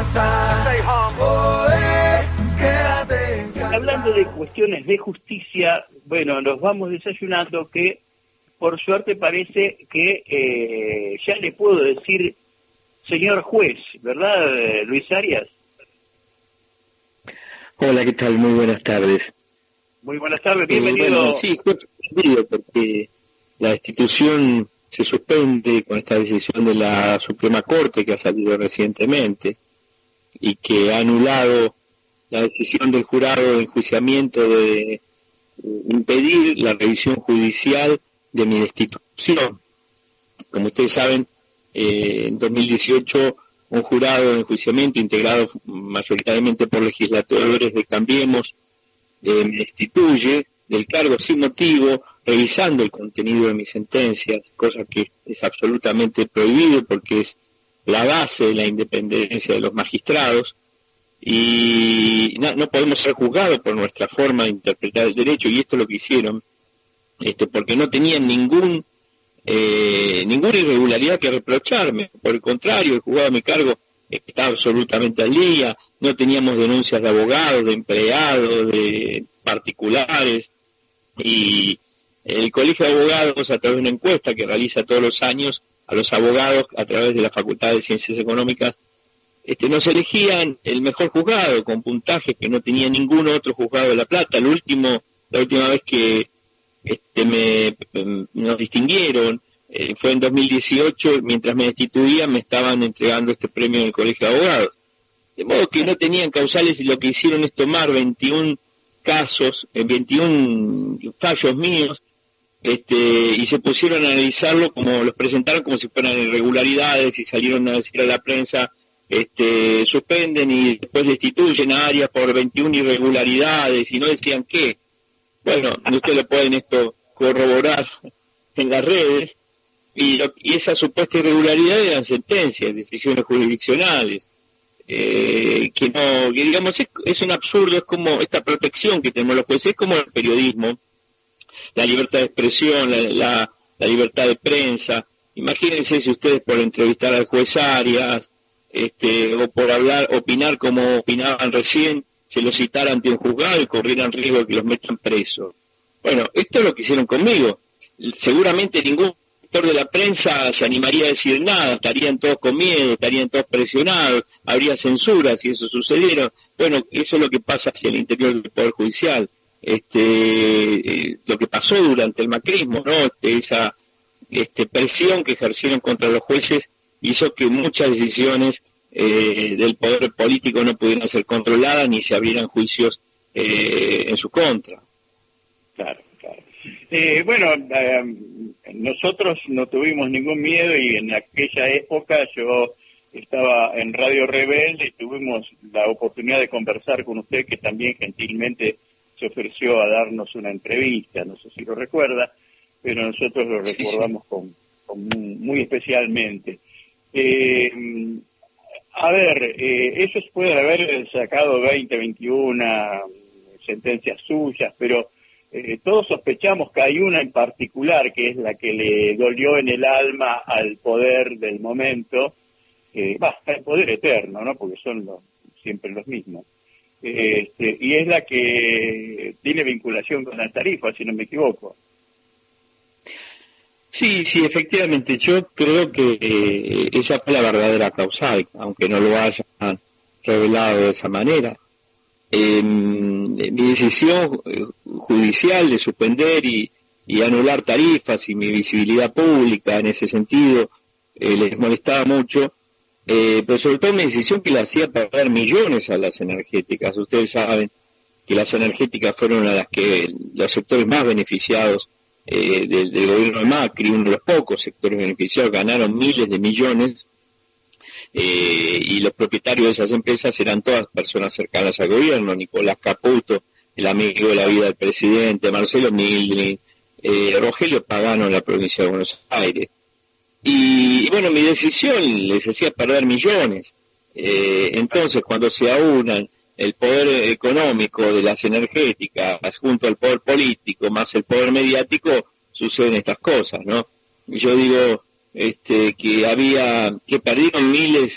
Stay home. Hablando de cuestiones de justicia, bueno, nos vamos desayunando que por suerte parece que ya le puedo decir señor juez, ¿verdad, Luis Arias? Hola, ¿qué tal? Muy buenas tardes. Muy buenas tardes, bienvenido. Bueno, sí, fue suspendido porque la destitución se suspende con esta decisión de la Suprema Corte que ha salido recientemente y que ha anulado la decisión del jurado de enjuiciamiento de impedir la revisión judicial de mi destitución. Como ustedes saben, en 2018 un jurado de enjuiciamiento integrado mayoritariamente por legisladores de Cambiemos me destituye del cargo sin motivo, revisando el contenido de mis sentencias, cosa que es absolutamente prohibido porque es la base de la independencia de los magistrados, y no podemos ser juzgados por nuestra forma de interpretar el derecho, y esto es lo que hicieron, porque no tenían ninguna irregularidad que reprocharme. Por el contrario, el juzgado de mi cargo está absolutamente al día, no teníamos denuncias de abogados, de empleados, de particulares, y el Colegio de Abogados, a través de una encuesta que realiza todos los años a los abogados a través de la Facultad de Ciencias Económicas, nos elegían el mejor juzgado con puntajes que no tenía ningún otro juzgado de La Plata. La última vez que nos distinguieron fue en 2018, mientras me destituían me estaban entregando este premio en el Colegio de Abogados. De modo que no tenían causales, y lo que hicieron es tomar 21 casos, 21 fallos míos, y se pusieron a analizarlo, como los presentaron como si fueran irregularidades, y salieron a decir a la prensa, suspenden y después destituyen a Arias por 21 irregularidades, y no decían qué. Bueno, ustedes lo pueden corroborar en las redes, y esas supuestas irregularidades eran sentencias, decisiones jurisdiccionales, que digamos es un absurdo. Es como esta protección que tenemos los jueces, es como el periodismo, la libertad de expresión, la libertad de prensa. Imagínense si ustedes por entrevistar al juez Arias, o por opinar como opinaban recién, se los citara ante un juzgado y corrieran riesgo de que los metan presos. Bueno, esto es lo que hicieron conmigo. Seguramente ningún sector de la prensa se animaría a decir nada, estarían todos con miedo, estarían todos presionados, habría censura si eso sucediera. Bueno, eso es lo que pasa hacia el interior del Poder Judicial. Lo que pasó durante el macrismo, ¿no? Esa presión que ejercieron contra los jueces hizo que muchas decisiones del poder político no pudieran ser controladas ni se abrieran juicios en su contra. Claro. Nosotros no tuvimos ningún miedo, y en aquella época yo estaba en Radio Rebelde y tuvimos la oportunidad de conversar con usted, que también gentilmente se ofreció a darnos una entrevista, no sé si lo recuerda, pero nosotros lo recordamos con muy especialmente. Ellos pueden haber sacado 20, 21 sentencias suyas, pero todos sospechamos que hay una en particular que es la que le dolió en el alma al poder del momento, el poder eterno, ¿no? Porque son siempre los mismos. Y es la que tiene vinculación con la tarifa, si no me equivoco. Sí, efectivamente, yo creo que esa fue la verdadera causal, aunque no lo hayan revelado de esa manera. Mi decisión judicial de suspender y anular tarifas y mi visibilidad pública en ese sentido les molestaba mucho, pero sobre todo mi decisión que le hacía pagar millones a las energéticas. Ustedes saben que las energéticas fueron a las que los sectores más beneficiados del gobierno de Macri, uno de los pocos sectores beneficiados, ganaron miles de millones, y los propietarios de esas empresas eran todas personas cercanas al gobierno: Nicolás Caputo, el amigo de la vida del presidente, Marcelo Milli, Rogelio Pagano en la provincia de Buenos Aires. Y bueno, mi decisión les hacía perder millones. Entonces, cuando se aunan el poder económico de las energéticas junto al poder político más el poder mediático, suceden estas cosas, ¿no? Y yo digo, que perdieron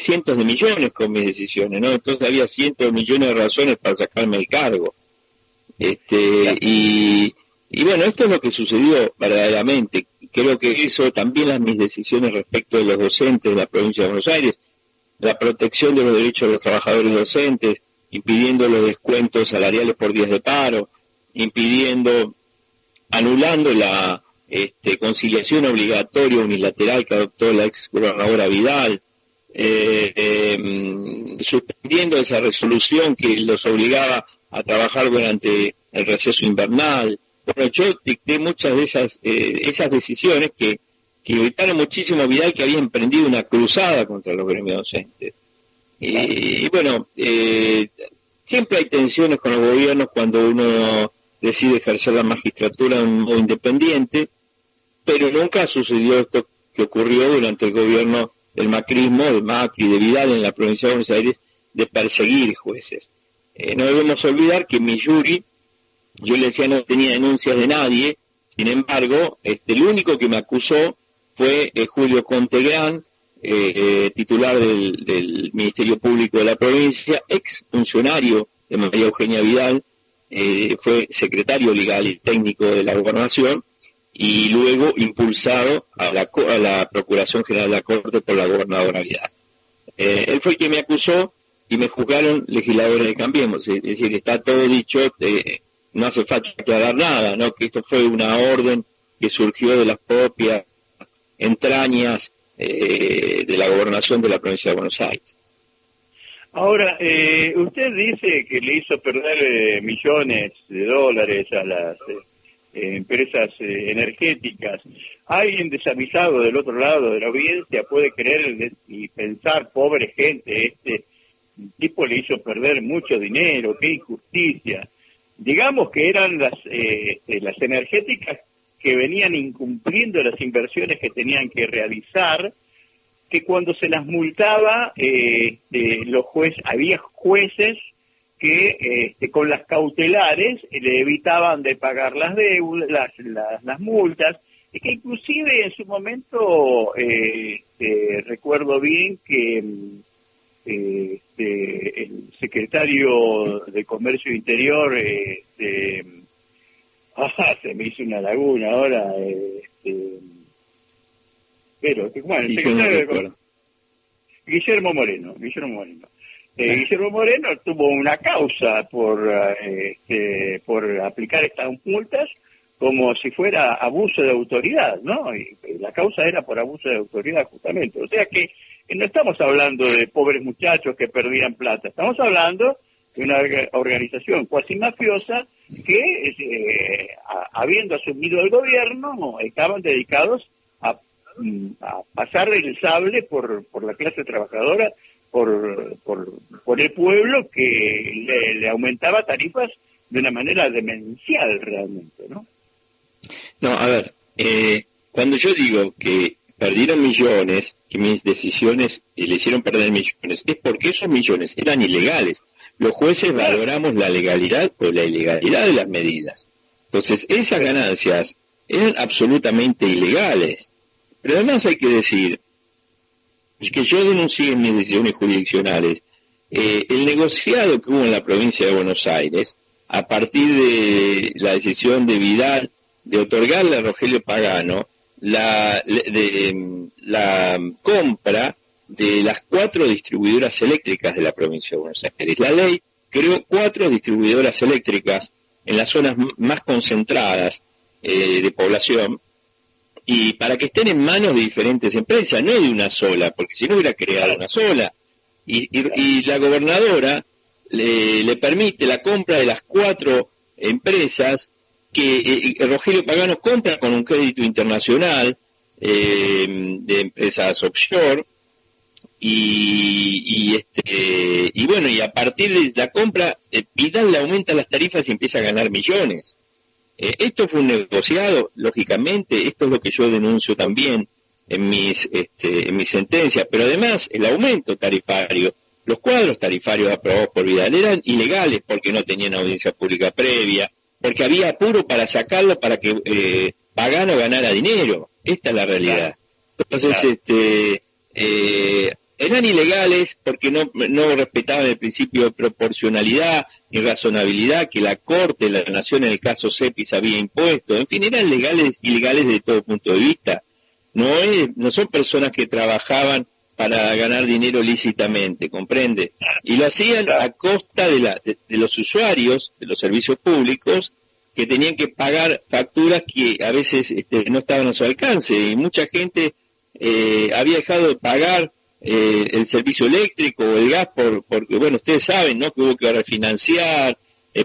cientos de millones con mis decisiones, ¿no? Entonces había cientos de millones de razones para sacarme el cargo. Y bueno, esto es lo que sucedió verdaderamente. Creo que eso también mis decisiones respecto de los docentes de la provincia de Buenos Aires, la protección de los derechos de los trabajadores docentes, impidiendo los descuentos salariales por días de paro, anulando la conciliación obligatoria unilateral que adoptó la ex gobernadora Vidal, suspendiendo esa resolución que los obligaba a trabajar durante el receso invernal. Bueno, yo dicté muchas de esas decisiones que evitaron muchísimo a Vidal, que había emprendido una cruzada contra los gremios docentes. Y bueno, siempre hay tensiones con los gobiernos cuando uno decide ejercer la magistratura en modo independiente, pero nunca sucedió esto que ocurrió durante el gobierno del macrismo, de Macri, de Vidal en la provincia de Buenos Aires, de perseguir jueces. No debemos olvidar que mi jury, yo le decía, no tenía denuncias de nadie. Sin embargo, el único que me acusó fue Julio Contegrán, titular del Ministerio Público de la provincia, ex funcionario de María Eugenia Vidal, fue secretario legal y técnico de la gobernación, y luego impulsado a la Procuración General de la Corte por la gobernadora Vidal. Él fue el que me acusó y me juzgaron legisladores de Cambiemos. Es decir, está todo dicho, no hace falta aclarar nada, ¿no? Que esto fue una orden que surgió de las propias entrañas de la gobernación de la provincia de Buenos Aires. Ahora, usted dice que le hizo perder millones de dólares a las empresas energéticas. Alguien desavisado del otro lado de la audiencia puede creer y pensar, pobre gente, este tipo le hizo perder mucho dinero, qué injusticia. Digamos que eran las energéticas que venían incumpliendo las inversiones que tenían que realizar, que cuando se las multaba, había jueces que con las cautelares le evitaban de pagar las deudas, las multas, y que inclusive en su momento recuerdo bien que el secretario de Comercio Interior, se me hizo una laguna ahora, pero bueno, el secretario Guillermo Moreno. Guillermo Moreno tuvo una causa por aplicar estas multas como si fuera abuso de autoridad, ¿no? Y la causa era por abuso de autoridad justamente. O sea que no estamos hablando de pobres muchachos que perdían plata, estamos hablando de una organización cuasi mafiosa que, habiendo asumido el gobierno, estaban dedicados a pasar el sable por la clase trabajadora, por el pueblo, que le aumentaba tarifas de una manera demencial realmente, ¿no? No, a ver, cuando yo digo que perdieron millones, que mis decisiones le hicieron perder millones, es porque esos millones eran ilegales. Los jueces valoramos la legalidad o la ilegalidad de las medidas. Entonces, esas ganancias eran absolutamente ilegales. Pero además hay que decir que yo denuncié en mis decisiones jurisdiccionales el negociado que hubo en la provincia de Buenos Aires a partir de la decisión de Vidal de otorgarle a Rogelio Pagano la compra de las 4 distribuidoras eléctricas de la provincia de Buenos Aires. La ley creó 4 distribuidoras eléctricas en las zonas más concentradas de población, y para que estén en manos de diferentes empresas, no de una sola, porque si no hubiera creado una sola. Y la gobernadora le permite la compra de las 4 empresas que Rogelio Pagano compra con un crédito internacional de empresas offshore, y bueno, y a partir de la compra Vidal le aumenta las tarifas y empieza a ganar millones. Esto fue un negociado, lógicamente. Esto es lo que yo denuncio también en mis sentencias, pero además el aumento tarifario, los cuadros tarifarios aprobados por Vidal eran ilegales porque no tenían audiencia pública previa, porque había apuro para sacarlo para que Pagano ganara dinero. Esta es la realidad. Entonces, eran ilegales porque no respetaban el principio de proporcionalidad y razonabilidad que la Corte de la Nación en el caso Cepis había impuesto. En fin, eran ilegales de todo punto de vista. No son personas que trabajaban para ganar dinero lícitamente, ¿comprende? Y lo hacían a costa de los usuarios de los servicios públicos, que tenían que pagar facturas que a veces no estaban a su alcance, y mucha gente había dejado de pagar el servicio eléctrico o el gas porque, bueno, ustedes saben, ¿no?, que hubo que refinanciar,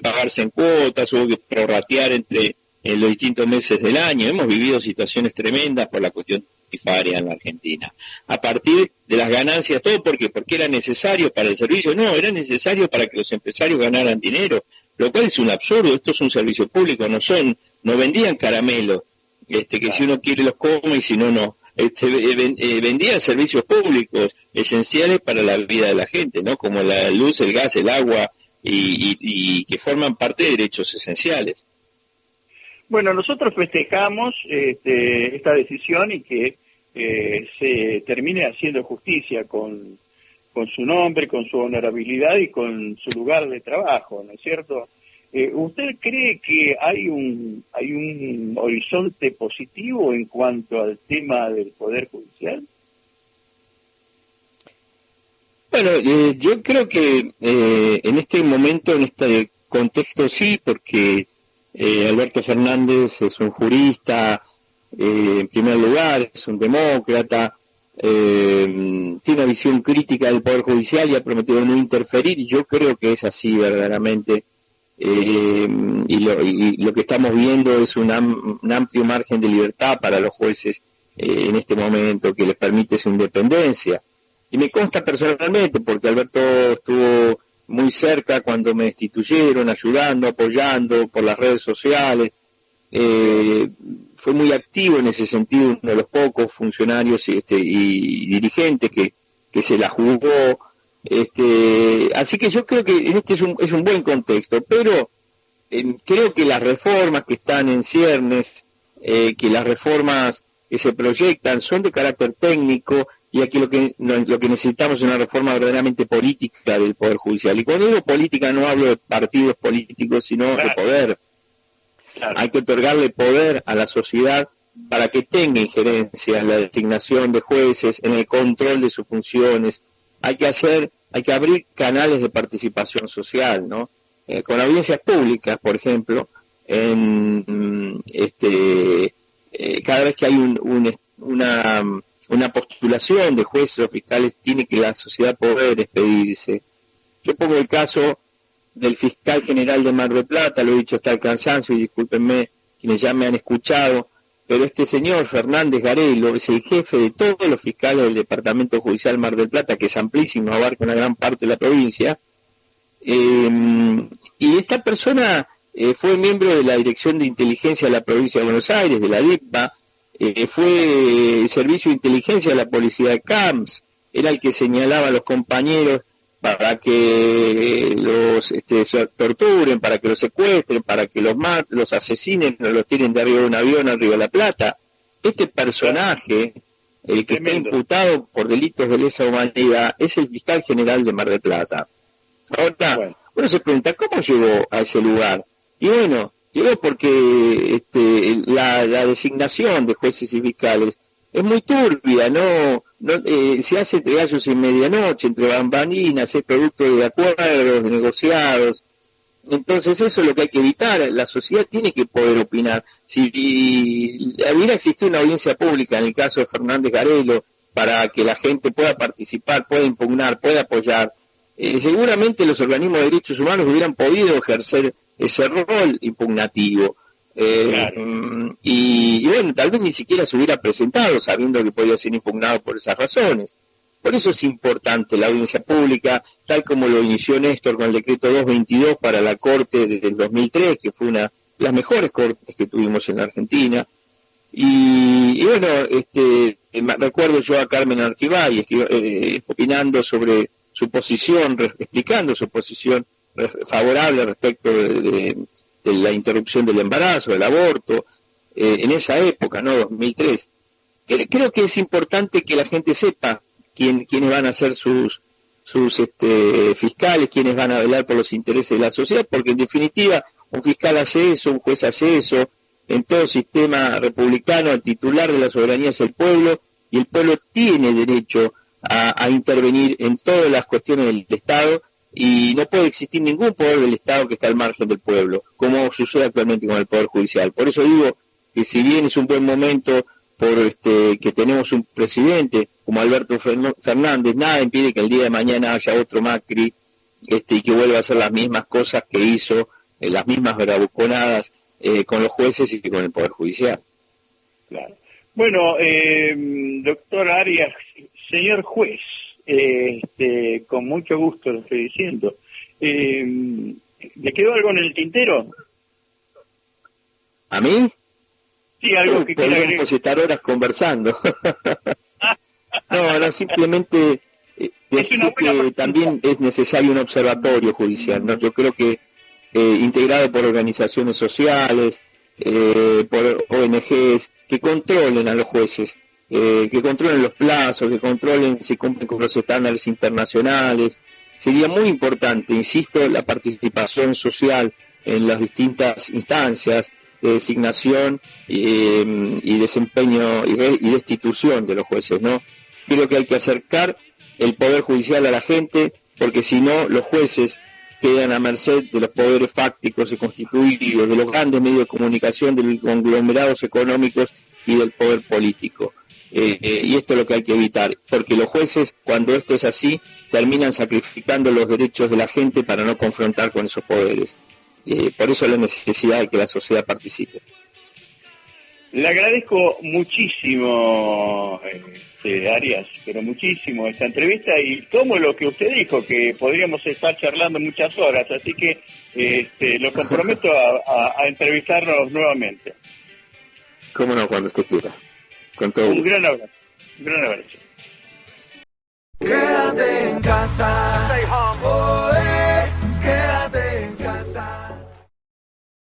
pagarse en cuotas, hubo que prorratear entre los distintos meses del año. Hemos vivido situaciones tremendas por la cuestión tarifaria en la Argentina. A partir de las ganancias, ¿todo por qué? Porque era necesario para el servicio. No, era necesario para que los empresarios ganaran dinero, lo cual es un absurdo. Esto es un servicio público, no vendían caramelos, que si uno quiere los come y si no, no. Vendían servicios públicos esenciales para la vida de la gente, ¿no?, como la luz, el gas, el agua, y que forman parte de derechos esenciales. Bueno, nosotros festejamos esta decisión y que se termine haciendo justicia con su nombre, con su honorabilidad y con su lugar de trabajo, ¿no es cierto? ¿Usted cree que hay un horizonte positivo en cuanto al tema del Poder Judicial? Bueno, yo creo que en este momento, en este contexto sí, porque Alberto Fernández es un jurista, en primer lugar, es un demócrata, tiene una visión crítica del Poder Judicial y ha prometido no interferir, y yo creo que es así verdaderamente. Y lo que estamos viendo es un amplio margen de libertad para los jueces en este momento, que les permite su independencia. Y me consta personalmente, porque Alberto estuvo muy cerca cuando me destituyeron, ayudando, apoyando por las redes sociales. Fue muy activo en ese sentido, uno de los pocos funcionarios y dirigentes que se la jugó. Así que yo creo que este es un buen contexto, pero creo que las reformas que están en ciernes, que las reformas que se proyectan son de carácter técnico, y aquí lo que necesitamos es una reforma verdaderamente política del Poder Judicial. Y cuando digo política no hablo de partidos políticos, sino de poder. Claro. Hay que otorgarle poder a la sociedad para que tenga injerencia en la designación de jueces, en el control de sus funciones. Hay que abrir canales de participación social, ¿no? Con audiencias públicas, por ejemplo, cada vez que hay una postulación de jueces o fiscales, tiene que la sociedad poder expedirse. Yo pongo el caso del fiscal general de Mar del Plata, lo he dicho hasta el cansancio, y discúlpenme quienes ya me han escuchado, pero este señor Fernández Garelo es el jefe de todos los fiscales del Departamento Judicial Mar del Plata, que es amplísimo, abarca una gran parte de la provincia, y esta persona fue miembro de la Dirección de Inteligencia de la Provincia de Buenos Aires, de la DICPA, fue Servicio de Inteligencia de la Policía de Camps, era el que señalaba a los compañeros para que los torturen, para que los secuestren, para que los asesinen, no los tiren de arriba de un avión al Río de la Plata. Este personaje, el que está imputado por delitos de lesa humanidad, es el fiscal general de Mar del Plata. Ahora, uno se pregunta, ¿cómo llegó a ese lugar? Y bueno, llegó porque la designación de jueces y fiscales es muy turbia, se hace entre gallos y medianoche, entre bambalinas, es producto de acuerdos, de negociados. Entonces eso es lo que hay que evitar. La sociedad tiene que poder opinar. Si hubiera existido una audiencia pública en el caso de Fernández Garelo, para que la gente pueda participar, pueda impugnar, pueda apoyar, seguramente los organismos de derechos humanos hubieran podido ejercer ese rol impugnativo. Claro. Y bueno, tal vez ni siquiera se hubiera presentado sabiendo que podía ser impugnado por esas razones. Por eso es importante la audiencia pública, tal como lo inició Néstor con el decreto 222 para la Corte desde el 2003, que fue una de las mejores cortes que tuvimos en la Argentina. Y bueno, recuerdo yo a Carmen Arquibay opinando sobre su posición, explicando su posición favorable respecto de la interrupción del embarazo, del aborto, en esa época, ¿no? 2003. creo que es importante que la gente sepa quiénes van a ser sus fiscales, quiénes van a velar por los intereses de la sociedad, porque en definitiva un fiscal hace eso, un juez hace eso. En todo sistema republicano el titular de la soberanía es el pueblo, y el pueblo tiene derecho a intervenir en todas las cuestiones del Estado, y no puede existir ningún poder del Estado que está al margen del pueblo, como sucede actualmente con el Poder Judicial. Por eso digo que si bien es un buen momento por que tenemos un presidente como Alberto Fernández, nada impide que el día de mañana haya otro Macri y que vuelva a hacer las mismas cosas que hizo, las mismas bravuconadas con los jueces y con el Poder Judicial. Claro. Bueno, doctor Arias, señor juez, con mucho gusto lo estoy diciendo. ¿Le quedó algo en el tintero? ¿A mí? Sí, algo que quiera agregar. Podemos estar horas conversando. No, simplemente decir que también es necesario un observatorio judicial, ¿no? Yo creo que integrado por organizaciones sociales, por ONGs, que controlen a los jueces, que controlen los plazos, que controlen si cumplen con los estándares internacionales. Sería muy importante, insisto, la participación social en las distintas instancias de designación y desempeño y destitución de los jueces, ¿no? Creo que hay que acercar el Poder Judicial a la gente, porque si no, los jueces quedan a merced de los poderes fácticos y constituidos, de los grandes medios de comunicación, de los conglomerados económicos y del poder político. Y esto es lo que hay que evitar, porque los jueces, cuando esto es así, terminan sacrificando los derechos de la gente para no confrontar con esos poderes. Por eso la necesidad de que la sociedad participe. Le agradezco muchísimo, Arias, pero muchísimo esta entrevista, y tomo lo que usted dijo, que podríamos estar charlando muchas horas, así que lo comprometo a entrevistarnos nuevamente. Cómo no, cuando usted quiera. Con todo Un gran abrazo. Un gran abrazo. Quédate en casa.